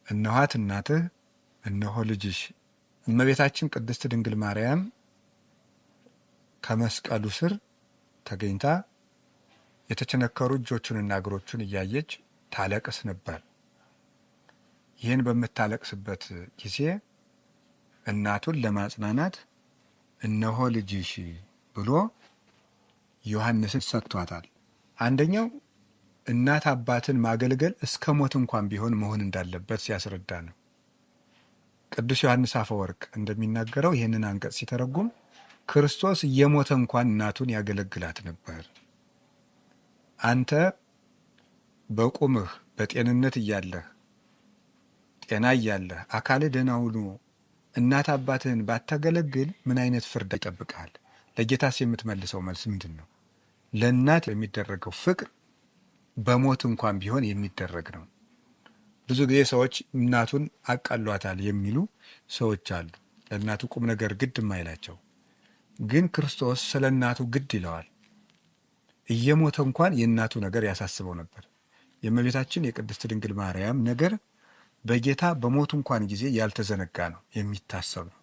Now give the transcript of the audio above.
እነኋት እናትህ እነሆ ልጅሽ። እመቤታችን ቅድስት ድንግል ማርያም ከመስቀሉ ስር ተገኝታ የተቸነከሩ እጆቹንና እግሮቹን እያየች ታለቅስ ነበር። ይህን በምታለቅስበት ጊዜ እናቱን ለማጽናናት እነሆ ልጅሽ ብሎ ዮሐንስን ሰጥቷታል። አንደኛው እናት አባትን ማገልገል እስከ ሞት እንኳን ቢሆን መሆን እንዳለበት ሲያስረዳ ነው። ቅዱስ ዮሐንስ አፈወርቅ እንደሚናገረው ይህንን አንቀጽ ሲተረጉም ክርስቶስ እየሞተ እንኳን እናቱን ያገለግላት ነበር። አንተ በቁምህ በጤንነት እያለህ ጤና እያለህ አካልህ ደህና ሆኖ እናት አባትህን ባታገለግል ምን አይነት ፍርድ ይጠብቃል? ለጌታስ የምትመልሰው መልስ ምንድን ነው? ለእናት የሚደረገው ፍቅር በሞት እንኳን ቢሆን የሚደረግ ነው። ብዙ ጊዜ ሰዎች እናቱን አቃሏታል የሚሉ ሰዎች አሉ። ለእናቱ ቁም ነገር ግድ የማይላቸው ግን ክርስቶስ ስለ እናቱ ግድ ይለዋል። እየሞተ እንኳን የእናቱ ነገር ያሳስበው ነበር። የእመቤታችን የቅድስት ድንግል ማርያም ነገር በጌታ በሞቱ እንኳን ጊዜ ያልተዘነጋ ነው፣ የሚታሰብ ነው።